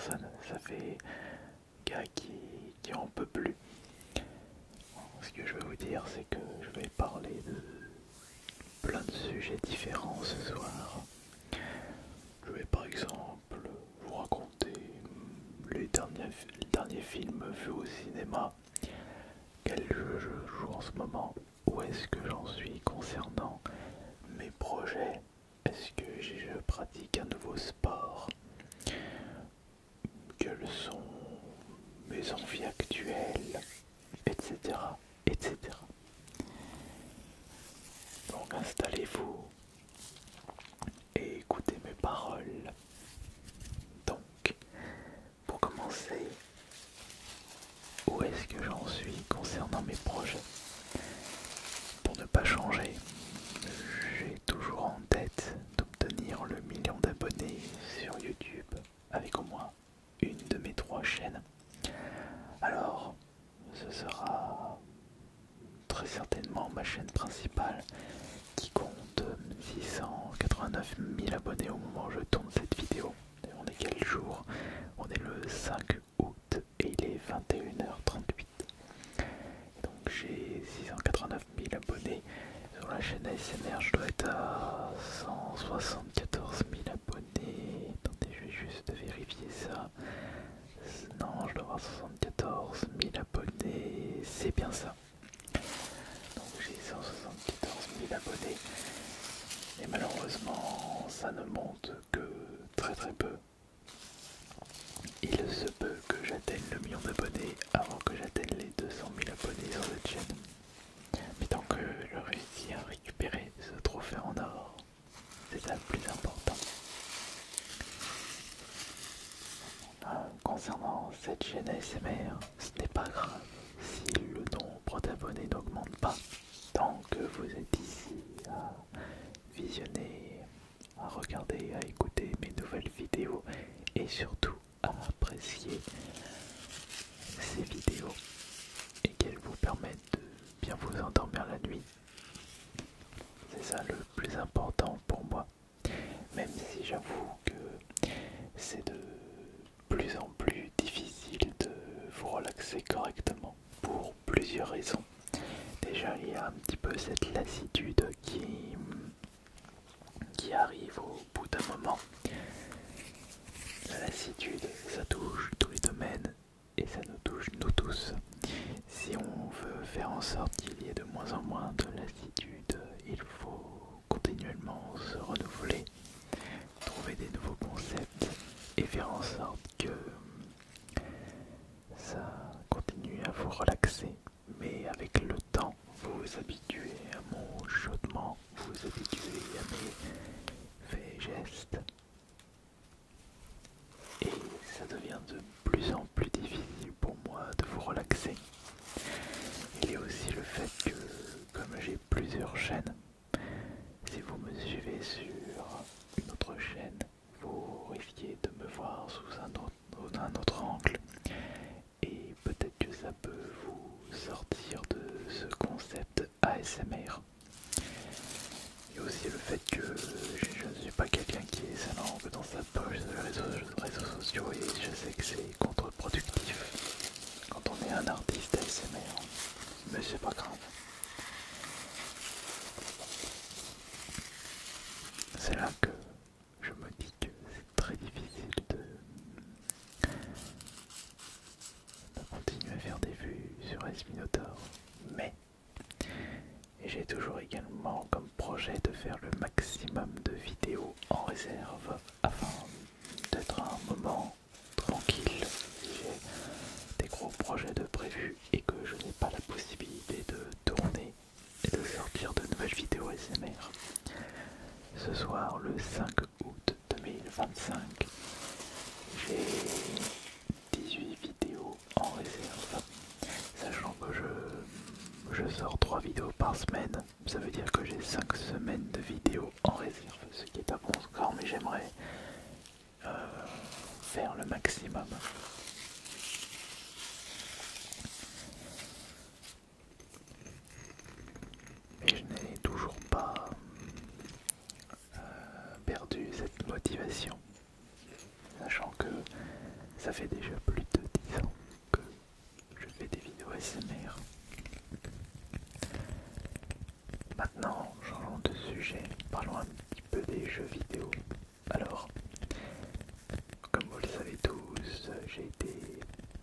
personnes. Ça fait gars qui en peut plus. Ce que je vais vous dire, c'est que je vais parler de plein de sujets différents ce soir. Je vais par exemple vous raconter les derniers films vus au cinéma, quel jeu je joue en ce moment, où est-ce que j'en suis concernant mes projets, est-ce que je pratique un nouveau sport, quelles sont mes envies actuelles, etc. etc. Donc installez-vous et écoutez mes paroles. Donc, pour commencer, où est-ce que j'en suis concernant mes projets? Pour ne pas changer, j'ai toujours en tête d'obtenir le million d'abonnés sur YouTube avec au moins une de mes 3 chaînes. Alors, ce sera très certainement ma chaîne principale qui compte 689 000 abonnés au moment où je tourne cette vidéo. Et on est quel jour? On est le 5 août et il est 21h38. Donc j'ai 689 000 abonnés. Sur la chaîne ASMR, je dois être à 174 000 abonnés. Attendez, je vais juste vérifier ça. Non, je dois avoir 74 000 abonnés. C'est bien ça. Donc j'ai 174 000 abonnés. Et malheureusement, ça ne monte que très peu. Il se peut que j'atteigne le million d'abonnés avant que j'atteigne les 200 000 abonnés sur cette chaîne. Mais tant que je réussis à récupérer ce trophée en or, c'est ça le plus important. Concernant cette chaîne ASMR, ce n'est pas grave si le nombre d'abonnés n'augmente pas. Tant que vous êtes ici à visionner, à regarder, à écouter mes nouvelles vidéos et surtout à apprécier ces vidéos et qu'elles vous permettent de bien vous endormir la nuit. C'est ça le plus important pour moi, même si j'avoue que c'est de plus en plus difficile de vous relaxer correctement pour plusieurs raisons. Déjà, il y a un petit peu cette lassitude qui arrive au bout d'un moment. La lassitude, ça touche tous les domaines et ça nous touche nous tous. Si on veut faire en sorte qu'il y ait de moins en moins de lassitude, il faut continuellement se renouveler, trouver des nouveaux concepts et faire en sorte que ça continue à vous relaxer. Mais avec le temps, vous vous habituez à mon chuchotement, vous vous habituez à mes faits et gestes. Et ça devient de plus en plus difficile pour moi de vous relaxer. Il y a aussi le fait que, comme j'ai plusieurs chaînes, si vous me suivez sur une autre chaîne, vous risquez de me voir sous un autre angle. Et peut-être que ça peut vous sortir de ce concept ASMR. Il y a aussi le fait que je ne suis pas quelqu'un qui est sa langue dans sa poche sur les réseaux sociaux et je sais que c'est contre-productif quand on est un artiste ASMR, mais c'est pas grave. C'est là que je me dis que c'est très difficile de continuer à faire des vues sur Espinotaur, mais j'ai toujours également comme projet de faire le maximum de vidéos en réserve afin d'être à un moment tranquille si j'ai des gros projets de prévus et que je n'ai pas la possibilité de tourner et de sortir de nouvelles vidéos ASMR. Ce soir, le 5 août 2025, j'ai 18 vidéos en réserve, sachant que je sors 3 vidéos par semaine. Ça veut dire que j'ai 5 semaines de vidéos en réserve, ce qui est un bon score, mais j'aimerais faire le maximum. Mais je n'ai toujours pas perdu cette motivation, sachant que Ça fait déjà plus de 10 ans que je fais des vidéos ASMR. Maintenant, changeons de sujet, parlons un petit peu des jeux vidéo. Alors, comme vous le savez tous, j'ai été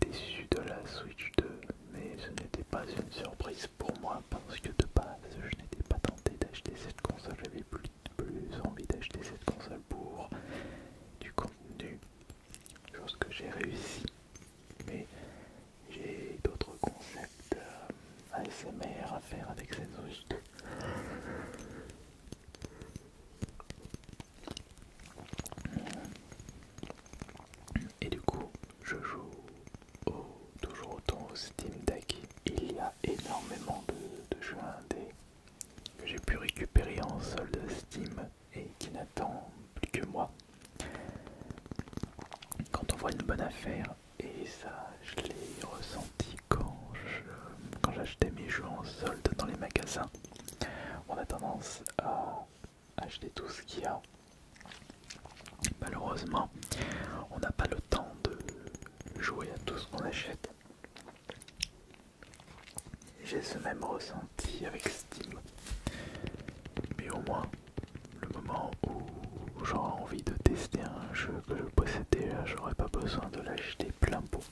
déçu de la Switch 2, mais ce n'était pas une surprise pour moi parce que de base, je n'étais pas tenté d'acheter cette console, j'avais plus envie d'acheter cette console pour du contenu, chose que j'ai réussi, mais j'ai d'autres concepts ASMR à faire avec cette Switch 2. Et du coup, je joue toujours autant au Steam Deck. Il y a énormément de jeux indés que j'ai pu récupérer en solde Steam et qui n'attendent plus que moi. Quand on voit une bonne affaire, et ça je l'ai ressenti quand j'achetais mes jeux en solde dans les magasins, on a tendance à acheter tout ce qu'il y a. Malheureusement, on n'a pas le temps de jouer à tout ce qu'on achète. J'ai ce même ressenti avec Steam, mais au moins le moment où j'aurai envie de tester un jeu que je possède déjà, j'aurai pas besoin de l'acheter plein pot.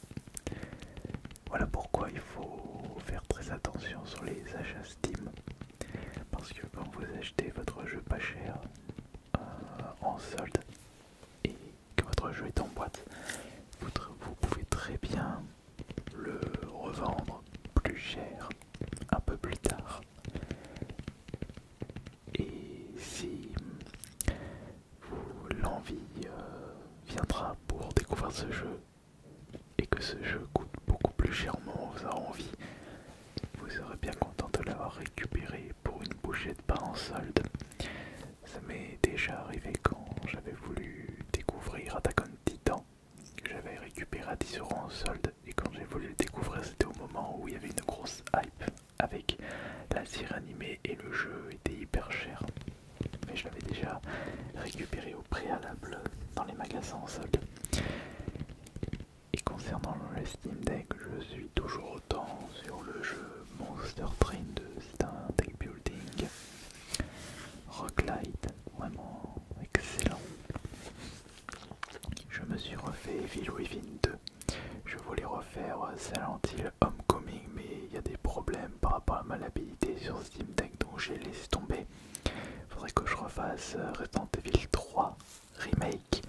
Voilà pourquoi il faut faire très attention sur les achats Steam, parce que quand vous achetez votre jeu pas cher en solde et que votre jeu est en boîte, vous pouvez très bien le revendre plus cher un peu plus tard. Et si l'envie viendra pour découvrir ce jeu et que ce jeu coûte beaucoup plus cher au moment où vous aurez envie, vous serez bien content de l'avoir récupéré pour une bouchée de pain en solde. Ça m'est déjà arrivé quand j'avais voulu découvrir Attack on Titan, que j'avais récupéré à 10 € en solde, et quand j'ai voulu le découvrir, c'était au moment où il y avait une grosse hype avec la série animée et le jeu était hyper cher. Mais je l'avais déjà récupéré au préalable dans les magasins en solde. Et concernant le Steam Deck, je suis toujours autant sur le jeu Monster Train 2, c'est un deck building roguelite, vraiment excellent. Je me suis refait Evil Within 2, je voulais refaire Silent Hill Homecoming, mais il y a des problèmes par rapport à ma maniabilité sur Steam Deck, donc j'ai laissé tomber. Faudrait que je refasse Resident Evil 3 Remake.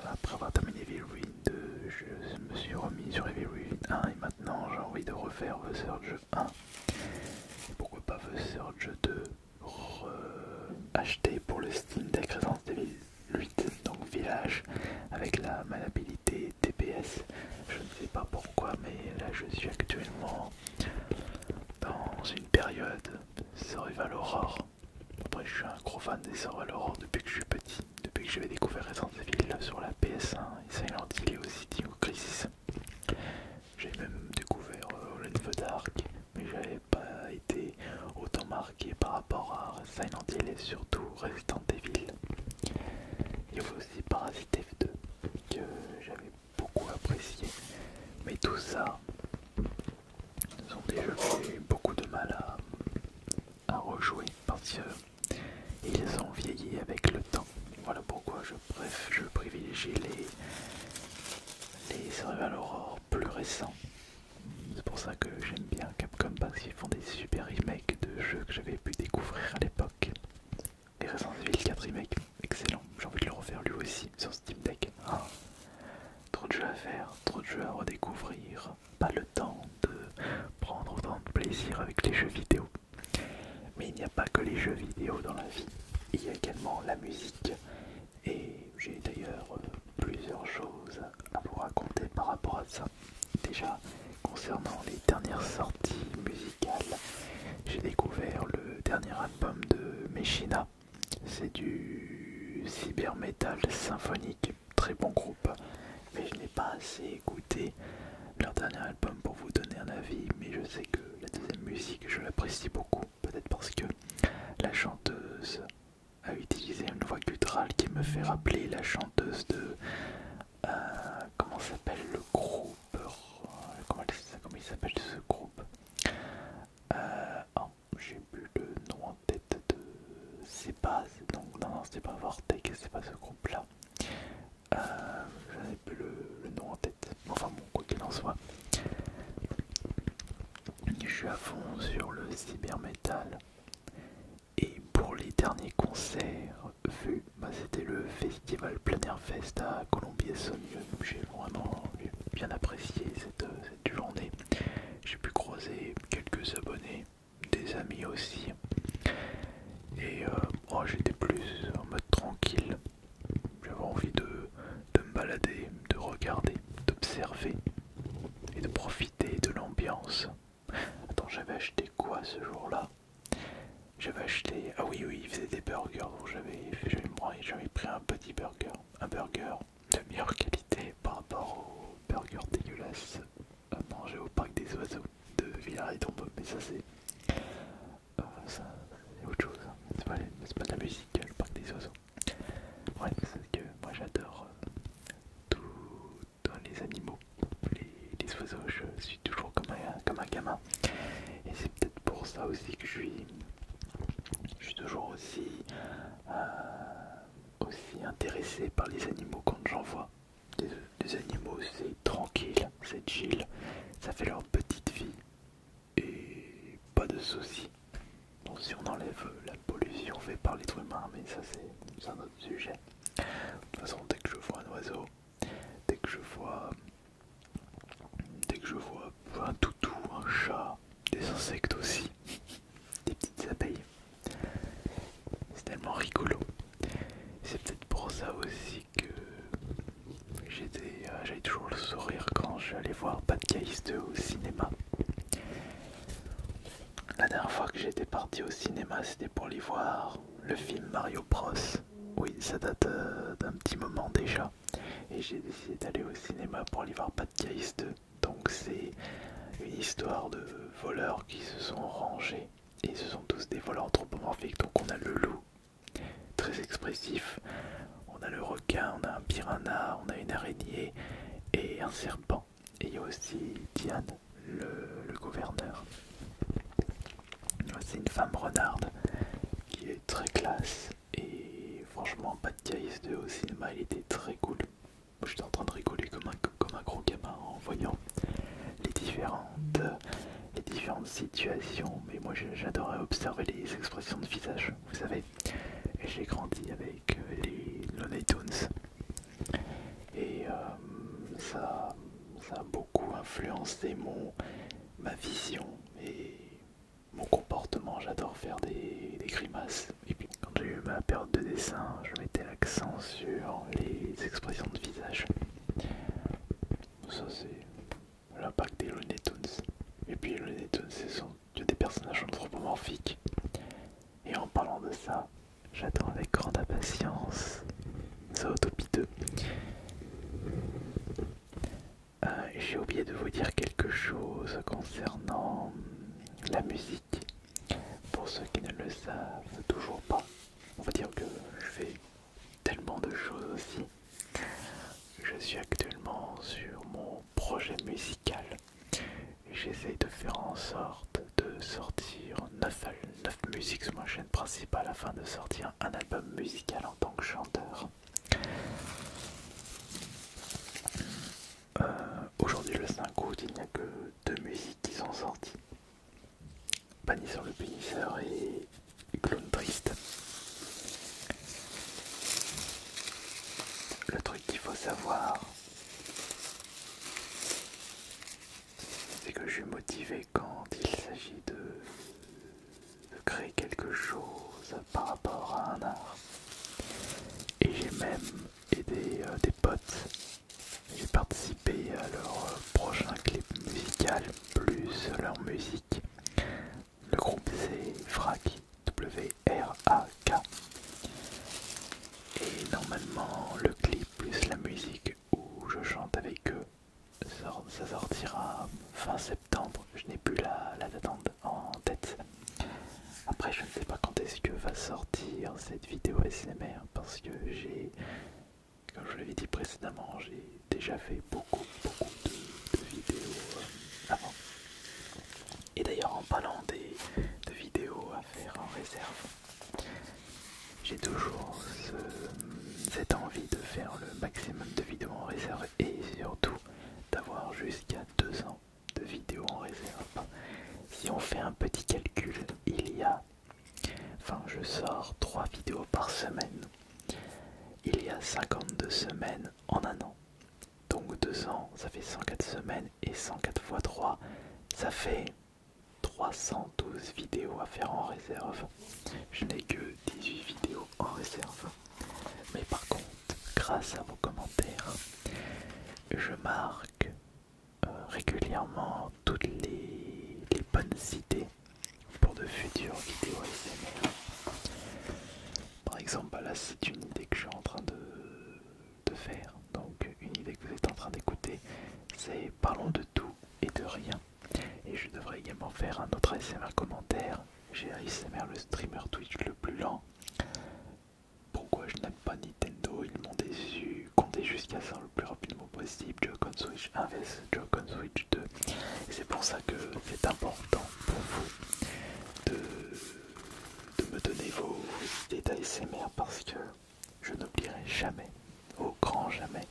Après avoir terminé Evil Within 2, je me suis remis sur Evil Within 1 et maintenant j'ai envie de refaire The Surge 1. Et pourquoi pas The Surge 2 acheté pour le Steam Deck Resident Evil 8, donc Village, avec la maniabilité TPS. Je ne sais pas pourquoi, mais là je suis actuellement dans une période Survival Horror. Après, je suis un gros fan des Survival Horror depuis que je suis petit, depuis que j'avais découvert Resident Evil sur la PS1 et Silent Hill et aussi Dino Crisis. J'ai même découvert Alone in the Dark, mais j'avais pas été autant marqué par rapport à Silent Hill et surtout Resident Evil. Il y avait aussi Parasite F2 que j'avais beaucoup apprécié, mais tout ça sont des jeux que j'ai eu beaucoup de mal à rejouer parce qu'ils ont vieilli avec le temps. Voilà pourquoi je privilégie les survival horror plus récents. C'est pour ça que j'aime bien Capcom parce qu'ils font des super remakes de jeux que j'avais pu découvrir à l'époque. Et Resident Evil 4 Remake, excellent, j'ai envie de le refaire lui aussi sur Steam Deck. Ah, trop de jeux à faire, trop de jeux à redécouvrir, pas le temps de prendre autant de plaisir avec les jeux vidéo. Mais il n'y a pas que les jeux vidéo dans la vie, il y a également la musique. Et j'ai d'ailleurs plusieurs choses à vous raconter par rapport à ça. Déjà, concernant les dernières sorties musicales, j'ai découvert le dernier album de Meshina. C'est du cyber metal symphonique, très bon groupe, mais je n'ai pas assez écouté leur dernier album pour vous donner un avis, mais je sais que la deuxième musique je l'apprécie beaucoup, peut-être parce que la chanteuse a utilisé une voix gutturale qui me fait rappeler la chanteuse de comment comment s'appelle le groupe, comment il s'appelle ce groupe. Oh, j'ai plus le nom en tête de... C'est pas... Non, c'est pas Vortex, c'est pas ce groupe là. Je n'ai plus le nom en tête. Enfin bon, quoi qu'il en soit. Je suis à fond sur le cybermetal. Et pour les derniers concerts vus, c'était le festival Plein Air Fest à Colombier-Saunieux. J'ai vraiment bien apprécié cette journée. J'ai pu croiser quelques abonnés, des amis aussi. Et j'étais plus en mode tranquille. J'avais envie de me balader, de regarder, d'observer et de profiter de l'ambiance. Attends, j'avais acheté quoi ce jour-là? J'avais acheté... Ah oui, il faisait des burgers, donc j'avais pris un petit burger. Un burger de meilleure qualité par rapport au burger dégueulasse à manger au parc des oiseaux de Villars-et-Tombeau. Mais ça c'est autre chose. C'est pas de la musique, le parc des oiseaux. Ouais, c'est que moi j'adore tous les animaux, les oiseaux. Je suis toujours comme un gamin. Et c'est peut-être pour ça aussi que je suis toujours aussi intéressé par les animaux quand j'en vois. Les animaux, c'est tranquille, c'est chill, ça fait leur petite vie et pas de soucis. Bon, si on enlève la pollution faite par l'être humain, mais ça c'est un autre sujet. De toute façon, dès que je vois un oiseau, dès que je vois un toutou, un chat, des insectes aussi, des petites abeilles, c'est tellement rigolo. C'est peut-être pour ça aussi que j'avais toujours le sourire quand j'allais voir Bad Guys 2 au cinéma. La dernière fois que j'étais parti au cinéma, c'était pour aller voir le film Mario Bros. Oui, ça date d'un petit moment déjà. Et j'ai décidé d'aller au cinéma pour aller voir Bad Guys 2. Donc c'est une histoire de voleurs qui se sont rangés. Et ce sont tous des voleurs anthropomorphiques. Donc on a le loup, très expressif. On a le requin, on a un piranha, on a une araignée et un serpent. Et il y a aussi Diane, le gouverneur. C'est une femme renarde qui est très classe. Et franchement, Bad Guys 2 au cinéma, il était très cool. J'étais en train de rigoler comme un gros gamin en voyant les différentes situations. Mais moi, j'adorais observer les expressions de visage, vous savez. Et j'ai grandi avec les Looney Tunes. Et ça a beaucoup influencé ma vision et mon comportement. J'adore faire des grimaces. Et puis quand j'ai eu ma période de dessin, je mettais l'accent sur les expressions de visage. Ça c'est l'impact des Looney Tunes. Et puis les Looney Tunes, ce sont que des personnages anthropomorphiques. Et en parlant de ça, j'attends avec grande impatience Zootopie 2. J'ai oublié de vous dire quelque chose concernant la musique. Pour ceux qui ne le savent toujours pas, on va dire que je fais tellement de choses aussi. Je suis actuellement sur mon projet musical. J'essaye de faire en sorte de sortir 9 musiques sur ma chaîne principale afin de sortir un album musical en tant que chanteur. Aujourd'hui le 5 août, il n'y a que 2 musiques qui sont sorties. Bannisseur le punisseur et Clown triste. Le truc qu'il faut savoir, c'est que je suis motivé quand il s'agit de créer quelque chose par rapport à un art. Et j'ai même aidé des potes. J'ai participé à leur prochain clip musical, plus leur musique. Le groupe c'est Frac, W-R-A-K. Et normalement le clip plus la musique où je chante avec eux, ça sortira fin septembre. Je n'ai plus la date en tête. Après je ne sais pas quand est-ce que va sortir cette vidéo ASMR parce que comme je l'avais dit précédemment, j'ai déjà fait beaucoup de vidéos avant. Et d'ailleurs, en parlant de vidéos à faire en réserve, j'ai toujours cette envie de faire le maximum de vidéos en réserve et surtout d'avoir jusqu'à 2 ans de vidéos en réserve. Si on fait un petit calcul, je sors 3 vidéos par semaine. Il y a 52 semaines en un an. Donc 2 ans, ça fait 104 semaines et 104 fois 3, ça fait 312 vidéos à faire en réserve. Je n'ai que 18 vidéos en réserve. Mais par contre, grâce à vos commentaires, je marque régulièrement toutes les bonnes idées pour de futures vidéos ASMR. Par exemple, là c'est une idée que je suis en train de faire. Donc une idée que vous êtes en train d'écouter, c'est parlons de tout et de rien. Et je devrais également faire un autre ASMR commentaire. J'ai ASMR le streamer Twitch le plus lent. Pourquoi je n'aime pas Nintendo, ils m'ont déçu. Comptez jusqu'à ça le plus rapidement possible. Joy-Con Switch 1 vs Joy-Con Switch 2. Et c'est pour ça que c'est important pour vous de me donner vos idées d'ASMR, parce que je n'oublierai jamais, au grand jamais,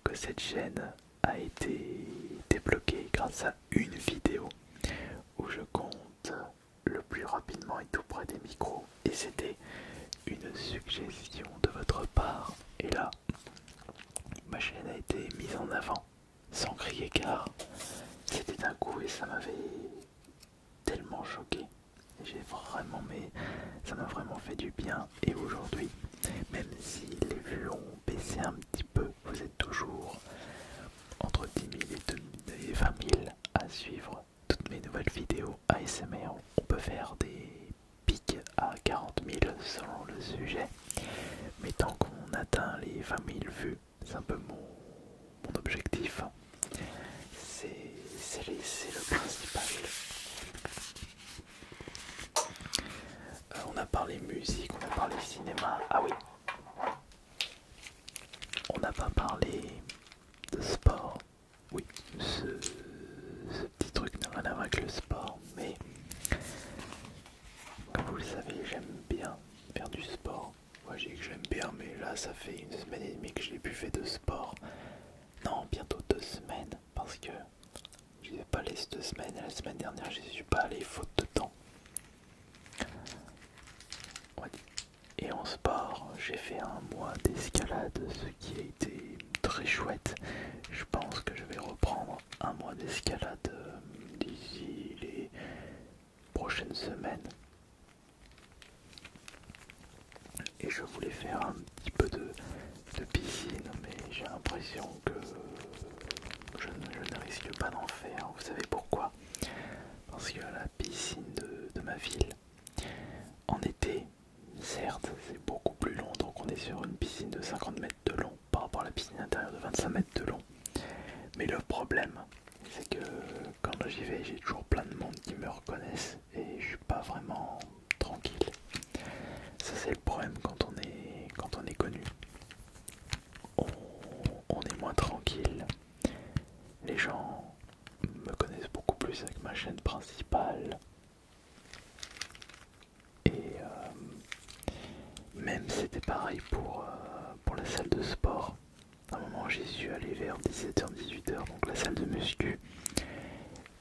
que cette chaîne a été débloquée grâce à une vidéo où je compte le plus rapidement et tout près des micros, et c'était une suggestion de votre part, et là ma chaîne a été mise en avant sans crier car c'était d'un coup et ça m'avait tellement choqué. Ça m'a vraiment fait du bien, et aujourd'hui, même si les vues ont baissé un petit peu, vous êtes toujours entre 10 000 et 20 000 à suivre toutes mes nouvelles vidéos ASMR. On peut faire des pics à 40 000 selon le sujet, mais tant qu'on atteint les 20 000 vues, c'est un peu mon objectif. C'est le principal. On a parlé musique, on a parlé cinéma. Ah oui, on n'a pas parlé de sport. Oui, ce petit truc n'a rien à voir avec le sport, mais comme vous le savez, j'aime bien faire du sport. Moi j'ai dit que j'aime bien, mais là ça fait 1 semaine et demie que je n'ai plus fait de sport. Non, bientôt 2 semaines, parce que je n'ai pas allé ces 2 semaines, et la semaine dernière je ne suis pas allé faute de temps. Ouais. Et en sport, j'ai fait un mois d'escalade, ce qui a été très chouette. Je pense que je vais reprendre un mois d'escalade d'ici les prochaines semaines. Et je voulais faire un petit peu de piscine, mais j'ai l'impression que je ne risque pas d'en faire. Vous savez pourquoi? Parce que la piscine de ma ville, en été, certes, c'est beaucoup plus long, donc on est sur une piscine de 50 mètres de long par rapport à la piscine intérieure de 25 mètres de long. Mais le problème, c'est que quand j'y vais, j'ai toujours plein de monde qui me reconnaissent et je suis pas vraiment tranquille. Ça c'est le problème quand on est connu. On est moins tranquille. Les gens me connaissent beaucoup plus avec ma chaîne principale. Et même c'était pareil pour la salle de sport. À un moment j'y suis allé vers 17h-18h, donc la salle de muscu.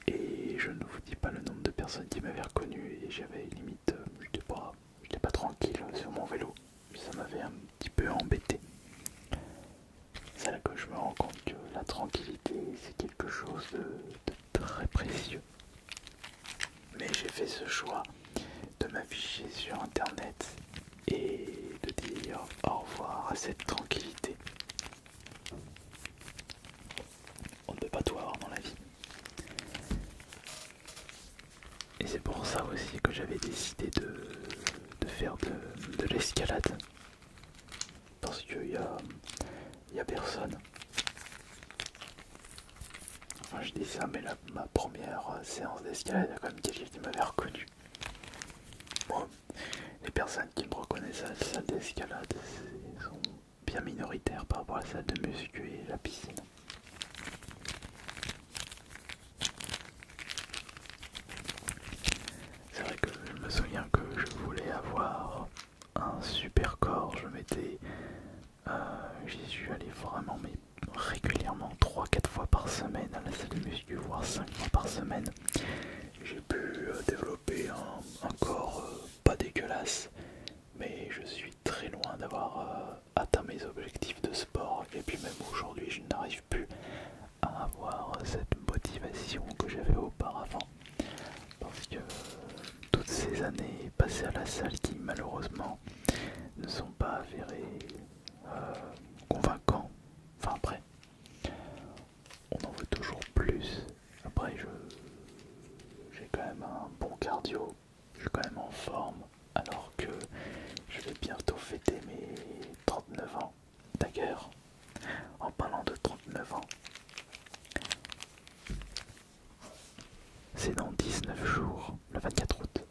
Et je ne vous dis pas le nombre de personnes qui m'avaient reconnu, et j'avais limite, j'étais pas tranquille sur mon vélo. Ça m'avait un petit peu embêté. C'est là que je me rends compte que la tranquillité c'est quelque chose de très précieux. Mais j'ai fait ce choix de m'afficher sur internet et de dire au revoir à cette tranquillité. On ne peut pas tout avoir dans la vie. Et c'est pour ça aussi que j'avais décidé de faire de l'escalade. Parce qu'il y a personne. Enfin je dis ça, mais ma première séance d'escalade, il y a quand même quelqu'un qui m'avait reconnu. Bon, les personnes qui me reconnaissent à la salle d'escalade sont bien minoritaire par rapport à la salle de muscu et la piscine. C'est vrai que je me souviens que je voulais avoir un super corps, j'y suis allé vraiment mais régulièrement 3-4 fois par semaine à la salle de muscu, voire 5 fois par semaine. J'ai pu développer un corps pas dégueulasse, mais je suis très loin d'avoir atteint mes objectifs de sport. Et puis même aujourd'hui, je n'arrive plus à avoir cette motivation que j'avais auparavant. Parce que toutes ces années passées à la salle qui malheureusement ne sont pas avérées convaincants. Enfin après, on en veut toujours plus. Après j'ai quand même un bon cardio, je suis quand même en forme, alors que je vais bientôt fêter mes 39 ans. D'ailleurs, en parlant de 39 ans, c'est dans 19 jours, le 24 août.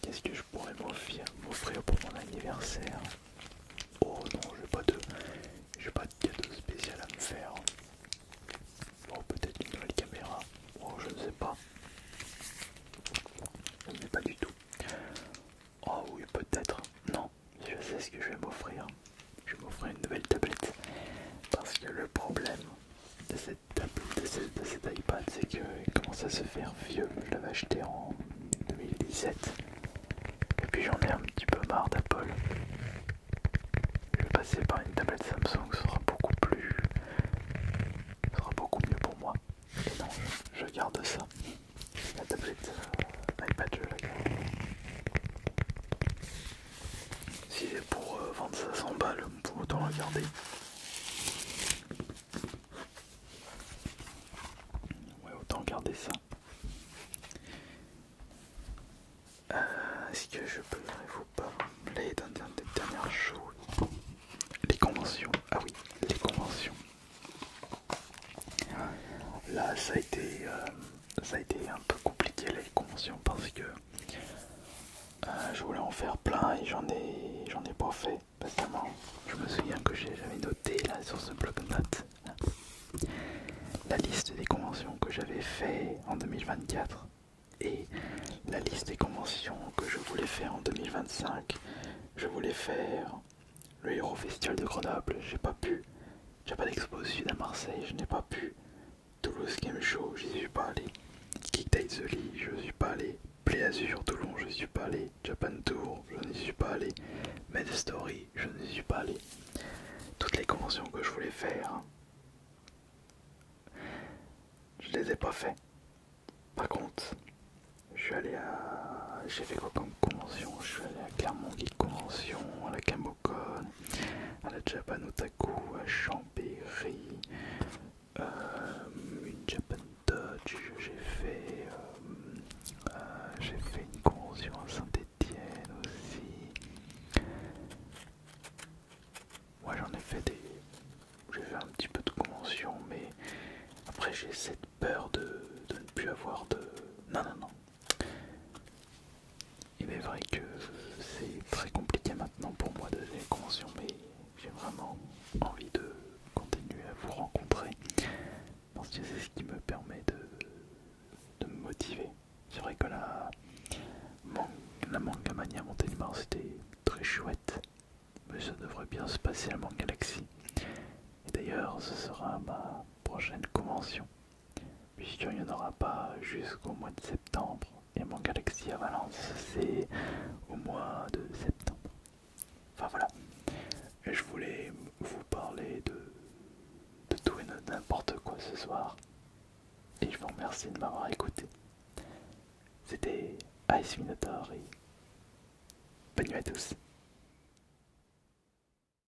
Qu'est-ce que je pourrais m'offrir pour mon anniversaire? Oh non, j'ai pas de cadeau spécial à me faire. Bon, peut-être une nouvelle caméra. Oh, je ne sais pas. Je ne sais pas du tout. Oh oui, peut-être. Non, je sais ce que je vais m'offrir. Je vais m'offrir une nouvelle tablette. Parce que le problème de cette tablette, de cet iPad, c'est qu'il commence à se faire vieux. Je l'avais acheté en 2017. Et puis j'en ai un petit peu marre d'Apple. Je vais passer par une tablette Samsung, ce sera beaucoup mieux pour moi. Et non, je garde ça. La tablette iPad, je la garde. Si c'est pour vendre ça 100 balles, on peut autant la garder. Ouais, autant garder ça. Est-ce que je peux vous parler d'un des dernières choses? Les conventions. Ah oui, les conventions. Là, ça a été un peu compliqué les conventions parce que je voulais en faire plein et j'en ai pas fait. Récemment, je me souviens que j'avais noté là sur ce bloc-notes la liste des conventions que j'avais fait en 2024 et la liste des conventions que je voulais faire en 2025. Je voulais faire le Hero Festival de Grenoble, j'ai pas pu. Japan Expo Sud à Marseille, je n'ai pas pu. Toulouse Game Show, j'y suis pas allé. Kick Taizuli, je suis pas allé. Play Azure Toulon, je suis pas allé. Japan Tour, je n'y suis pas allé. Med Story, je n'y suis pas allé. Toutes les conventions que je voulais faire, je les ai pas fait. Par contre, j'ai fait quoi comme convention? Je suis allé à Clermont Geek Convention, à la Camocon, à la Japan Otaku, à Chambéry, une Japan Touch, j'ai fait une convention à Saint-Étienne aussi. Ouais, j'ai fait un petit peu de conventions, mais après j'ai cette peur de ne plus avoir de... Non, non, non. Il est vrai que c'est très compliqué maintenant pour moi de les conventions, mais j'ai vraiment envie de continuer à vous rencontrer parce que c'est ce qui me permet de me motiver. C'est vrai que la Manga Mania Montélimar c'était très chouette, mais ça devrait bien se passer à Manga Galaxy. Et d'ailleurs, ce sera ma prochaine convention, puisqu'il n'y en aura pas jusqu'au mois de septembre. Et Manga Galaxy à Valence, c'est au mois de septembre. Enfin voilà. Et je voulais vous parler de tout et de n'importe quoi ce soir. Et je vous remercie de m'avoir écouté. C'était Ice Minotaur et bonne nuit à tous.